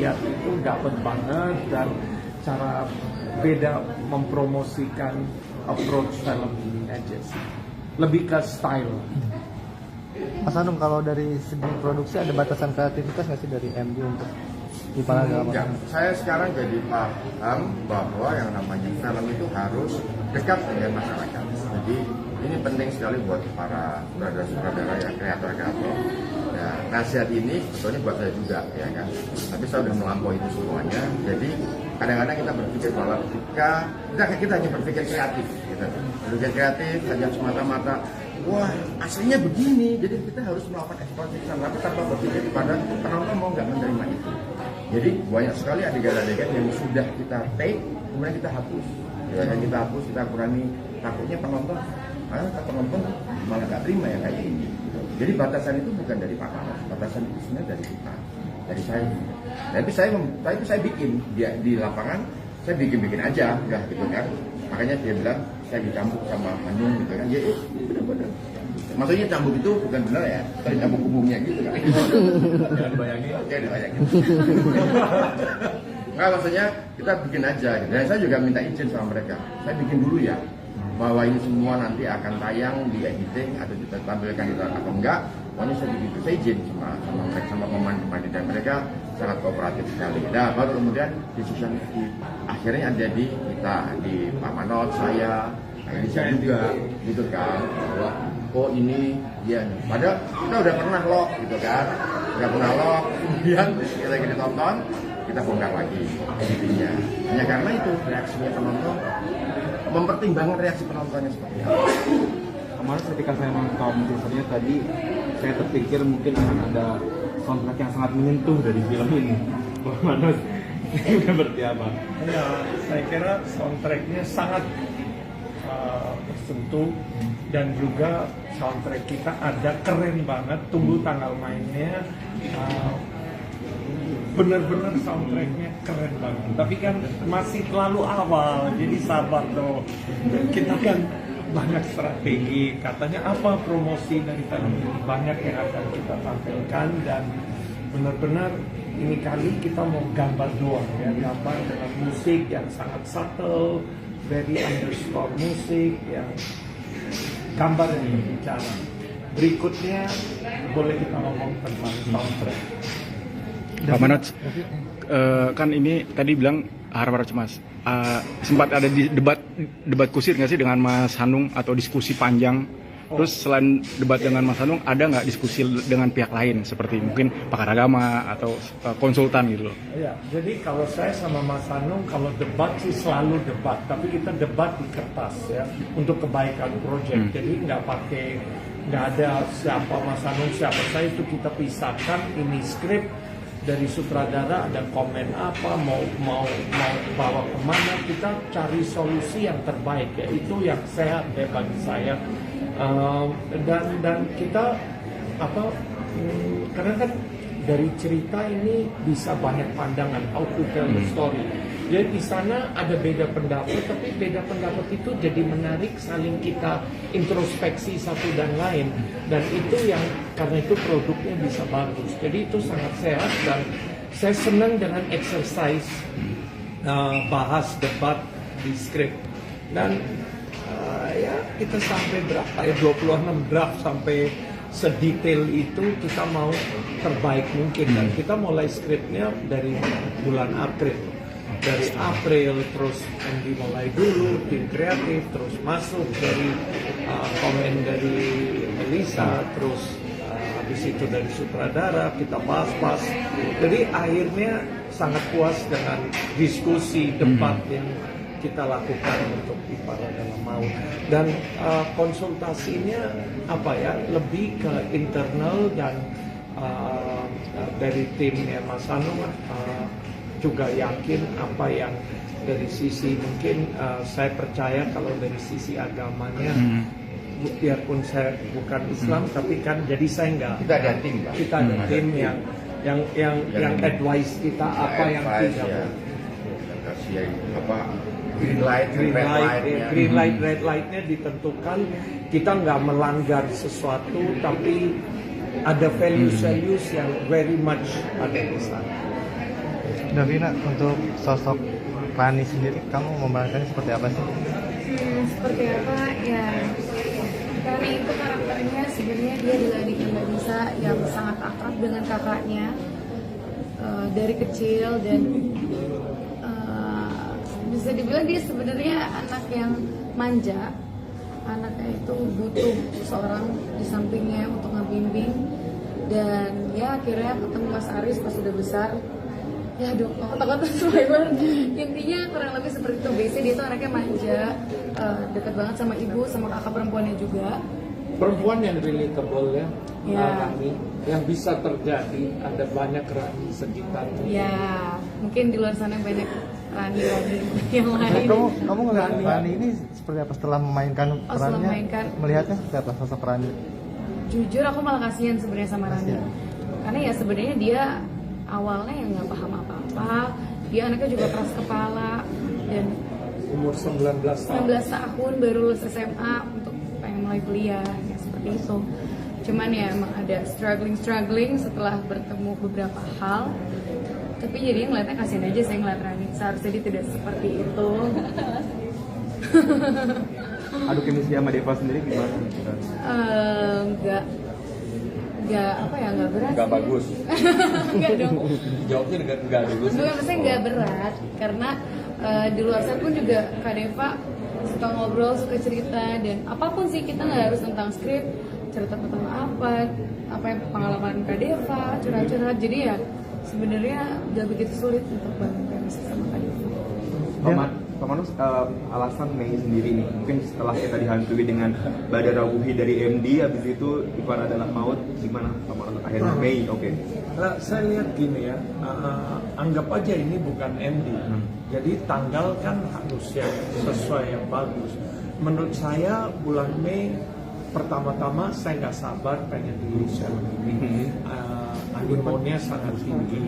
lihat itu dapat banget, dan cara beda mempromosikan approach film ini aja sih, lebih ke style. Mas Hanung, kalau dari segi produksi ada batasan kreativitas nggak sih dari MU untuk di Paragama? Ya, saya sekarang jadi paham bahwa yang namanya film itu harus dekat dengan masyarakat. Jadi ini penting sekali buat para sutradara ya, kreator-kreator. Ya, nasihat ini sebetulnya buat saya juga, ya kan. Tapi saya sudah melampaui itu semuanya. Jadi kadang-kadang kita berpikir bahwa kita hanya berpikir kreatif, gitu. Berpikir kreatif hanya semata-mata wah aslinya begini, jadi kita harus melakukan eksplorasi tapi tanpa berpikir pada penonton mau nggak menerima itu. Jadi banyak sekali adegan-adegan yang sudah kita take kemudian kita hapus, ya kan, kita hapus, kita kurangi, takutnya penonton malah nggak terima ya kayak ini. Jadi batasan itu bukan dari Pak Karno, batasan itu sebenarnya dari kita, dari saya. Tapi saya bikin di lapangan, saya bikin aja, udah gitu kan. Makanya dia bilang saya dicampur sama Hanung gitu kan, ya benar-benar. Maksudnya cambuk itu bukan benar ya, tapi cambuk umumnya gitu kan. Jangan bayangin. Nggak, maksudnya kita bikin aja gitu. Dan saya juga minta izin sama mereka, saya bikin dulu ya, bahwa ini semua nanti akan tayang di editing atau kita tampilkan atau enggak. Pokoknya saya bikin itu, saya izin sama mereka, sama pemain-pemain, dan mereka sangat kooperatif sekali. Nah, baru kemudian decision akhirnya ada di kita, di Pak Manot, saya juga gitu kan, bahwa oh ini dia nih. Padahal kita udah pernah lock gitu kan, kemudian kita lagi ditonton, kita bongkar lagi editingnya. Hanya karena itu reaksinya penonton, mempertimbangkan reaksi penontonnya seperti apa. Kemarin ketika saya nonton teasernya tadi, saya terpikir mungkin akan ada soundtrack yang sangat menyentuh dari film ini. Bang Manot, ini seperti apa? Ya, saya kira soundtracknya sangat tersentuh, dan juga soundtrack kita ada keren banget. Tunggu tanggal mainnya, bener-bener soundtracknya keren banget. Tapi kan masih terlalu awal, jadi sabar dong. Kita kan banyak strategi, katanya apa promosi dari film ini, banyak yang akan kita tampilkan, dan benar-benar ini kali kita mau gambar doang ya, gambar dengan musik yang sangat subtle, very underscore musik yang gambar yang berbicara. Berikutnya boleh kita ngomong tentang soundtrack. Pak Manot, kan ini tadi bilang harap cemas. Sempat ada di debat kusir nggak sih dengan Mas Hanung, atau diskusi panjang? Terus selain debat dengan Mas Hanung, ada nggak diskusi dengan pihak lain seperti mungkin pakar agama atau konsultan gitu loh? Ya, jadi kalau saya sama Mas Hanung, kalau debat sih selalu debat, tapi kita debat di kertas ya, untuk kebaikan proyek. Jadi nggak ada siapa Mas Hanung siapa saya, itu kita pisahkan. Ini skrip dari sutradara, ada komen apa, mau bawa kemana, kita cari solusi yang terbaik ya, itu yang sehat ya bagi saya. Dan kita karena kan dari cerita ini bisa banyak pandangan, how to tell the story. Jadi di sana ada beda pendapat, tapi beda pendapat itu jadi menarik, saling kita introspeksi satu dan lain, dan itu yang karena itu produknya bisa bagus. Jadi itu sangat sehat, dan saya senang dengan exercise bahas debat di skrip. Dan ya kita sampai berapa ya, 26 draft, sampai sedetail itu kita mau terbaik mungkin, dan kita mulai skripnya dari bulan April. Dari April terus dimulai dulu tim kreatif, terus masuk dari komen dari Elisa, terus habis itu dari sutradara kita bahas. Jadi akhirnya sangat puas dengan diskusi debat yang kita lakukan untuk di Paragama Maut. Dan konsultasinya apa ya, lebih ke internal, dan dari timnya Mas Hanung juga yakin apa yang dari sisi mungkin saya percaya kalau dari sisi agamanya, biarpun saya bukan Islam, tapi kan jadi saya enggak, Kita ada tim, Pak. kita ada tim yang advice kita apa yang tidak ya. Kasih apa green light, red lightnya ditentukan. Kita nggak melanggar sesuatu, tapi ada values yang very much ada di sana. Davina, untuk sosok Rani sendiri, kamu memerankannya seperti apa sih? Seperti apa ya, Rani itu karakternya sebenarnya dia adalah adik yang nggak bisa, yang sangat akrab dengan kakaknya dari kecil, dan bisa dibilang dia sebenarnya anak yang manja. Anaknya itu butuh seorang di sampingnya untuk ngebimbing, dan ya akhirnya ketemu Mas Aris pas sudah besar. Ya dong, takut spoiler. Intinya kurang lebih seperti itu. Biasanya dia tuh anaknya manja, dekat banget sama ibu, sama kakak perempuannya juga. Perempuan yang relatable ya, Ya. Rani, yang bisa terjadi, ada banyak Rani sekitar. Ya, mungkin di luar sana banyak Rani yang lain. Kamu ngeliat Rani ini seperti apa setelah memainkan setelah perannya? memainkan. Melihatnya seperti apa sosok Rani? Jujur aku malah kasihan sebenarnya sama Rani, Kasihan. karena ya sebenarnya dia awalnya yang nggak paham apa-apa, dia anaknya juga keras kepala, dan Umur 19 tahun. 19 tahun baru lulus SMA untuk pengen mulai kuliah, ya seperti itu. Cuman ya emang ada struggling setelah bertemu beberapa hal, tapi jadi ngeliatnya kasihan aja saya ngeliat Rani, seharusnya dia tidak seperti itu. Adu chemistry sama Deva sendiri gimana? Nggak apa ya, nggak berat. Nggak sih. bagus. Nggak dong. Jawabnya nggak dulu sih. Bukan, maksudnya nggak berat, karena di luar sana pun juga Kak Deva suka ngobrol, suka cerita, dan apapun sih, kita nggak harus tentang skrip, cerita tentang apa yang pengalaman Kak Deva, curhat-curhat. Jadi ya sebenarnya nggak begitu sulit untuk bangun chemistry sama Kak Deva. Pak Manus, alasan Mei sendiri nih, mungkin setelah kita dihantui dengan Badara Wuhi dari MD, habis itu Ivan adalah maut, gimana Pak Manus akhirnya Mei? Oke. Nah, saya lihat gini ya, anggap aja ini bukan MD, jadi tanggal kan harus yang sesuai yang bagus. Menurut saya bulan Mei pertama-tama saya nggak sabar pengen di film ini, animonya sangat tinggi.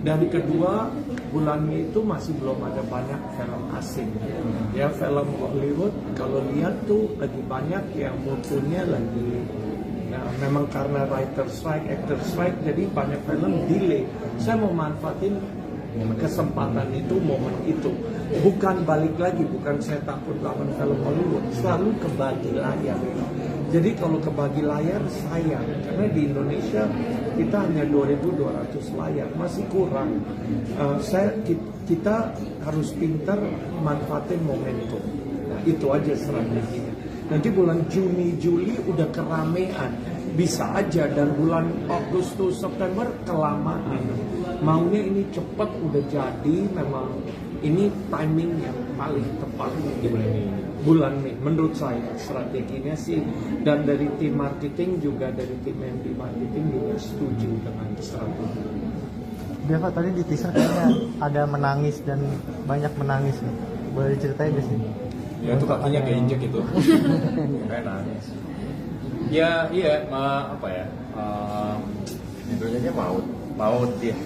Dan kedua, bulan Mei itu masih belum ada banyak film asing. Ya, film Hollywood kalau lihat tuh lagi banyak yang mutunya lagi. Nah, memang karena writer strike, actor strike, jadi banyak film delay. Saya mau manfaatin kesempatan itu, momen itu. Bukan balik lagi, bukan saya takut lawan film Hollywood, selalu kebagi layar. Jadi kalau kebagi layar sayang, karena di Indonesia kita hanya 2.200 layar, masih kurang. Kita harus pintar manfaatin momentum. Nah, itu aja strateginya. Nanti bulan Juni, Juli udah keramean, bisa aja, dan bulan Agustus, September kelamaan. Maunya ini cepat udah jadi, memang ini timing yang paling tepat di bulan Mei. Menurut saya strateginya sih, dan dari tim marketing juga, dari tim MD marketing juga setuju dengan strategi. Deva, tadi di teaser kayaknya ada menangis dan banyak menangis nih. Boleh diceritain gak sih? Ya itu kakinya keinjek itu. Kayak nangis. Ya iya, apa ya? Judulnya maut dia.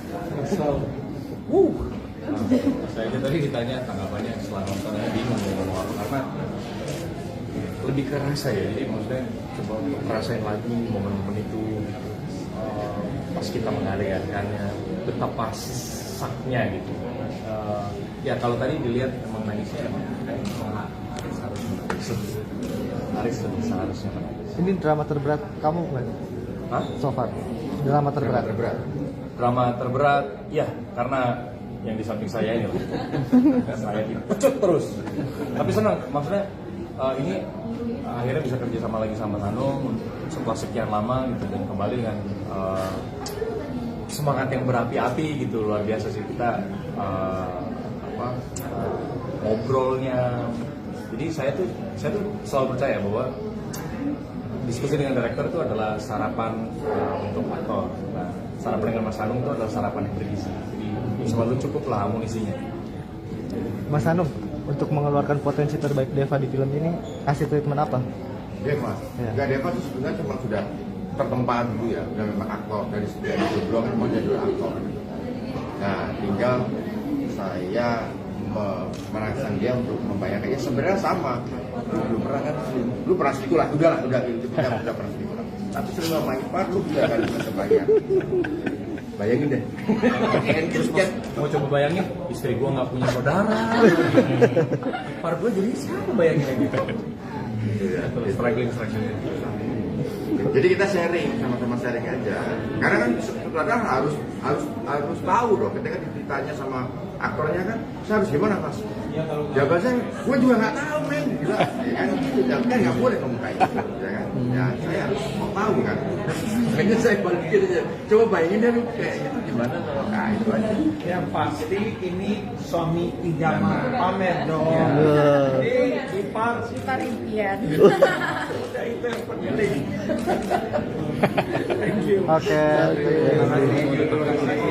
So, Saya aja tadi ditanya tanggapannya setelah nonton, saya bingung mau ngomong apa, karena lebih kerasa ya. Jadi maksudnya coba untuk ngerasain lagi momen-momen itu, pas kita mengadegannya, betapa saknya gitu. Ya kalau tadi dilihat emang nangisnya emang kayak Aris harusnya sedih. Aris seharusnya menangis. Ini drama terberat kamu kan? Hah? So far. Drama terberat. Drama terberat, ya karena yang di samping saya ini loh. Saya dipecut terus. Tapi senang, maksudnya ini akhirnya bisa kerja sama lagi sama Hanung setelah sekian lama gitu, dan kembali dengan semangat yang berapi-api gitu, luar biasa sih kita ngobrolnya. Jadi saya tuh selalu percaya bahwa diskusi dengan direktur itu adalah sarapan untuk aktor. Nah, sarapan dengan Mas Hanung itu adalah sarapan yang bergizi. Jadi selalu cukup lah amunisinya. Mas Hanung, untuk mengeluarkan potensi terbaik Deva di film ini, kasih treatment apa? Deva, Ya. enggak, Deva itu sebenarnya memang sudah tertempa dulu ya, udah memang aktor dari sebelum memang jadi aktor. Nah, tinggal saya merangsang dia untuk membayangkan, ya sebenarnya sama. Lu pernah kan, lu pernah selingkuh lah, udah pernah selingkuh lah. Tapi selama Ivan lu juga kan bisa bayang. bayangin deh. Terus pas mau coba bayangin, istri gue nggak punya saudara. Par gue jadi siapa bayangin kayak gitu? Terus struggling. Jadi kita sharing, sama-sama sharing aja. Karena kan sutradara harus tahu dong. Ketika ditanya sama aktornya kan, saya harus gimana mas? Jawaban saya, gue juga nggak tahu men. Gila, ya kan gitu. Kan nggak boleh ngomong kayak gitu, ya kan? Ya saya harus tahu kan. Makanya saya balikin aja. Coba bayangin deh kayak gitu gimana kalau itu aja. Yang pasti ini suami idaman pamer dong. Ipar Ipar impian. udah itu yang penting. Oke. Terima kasih.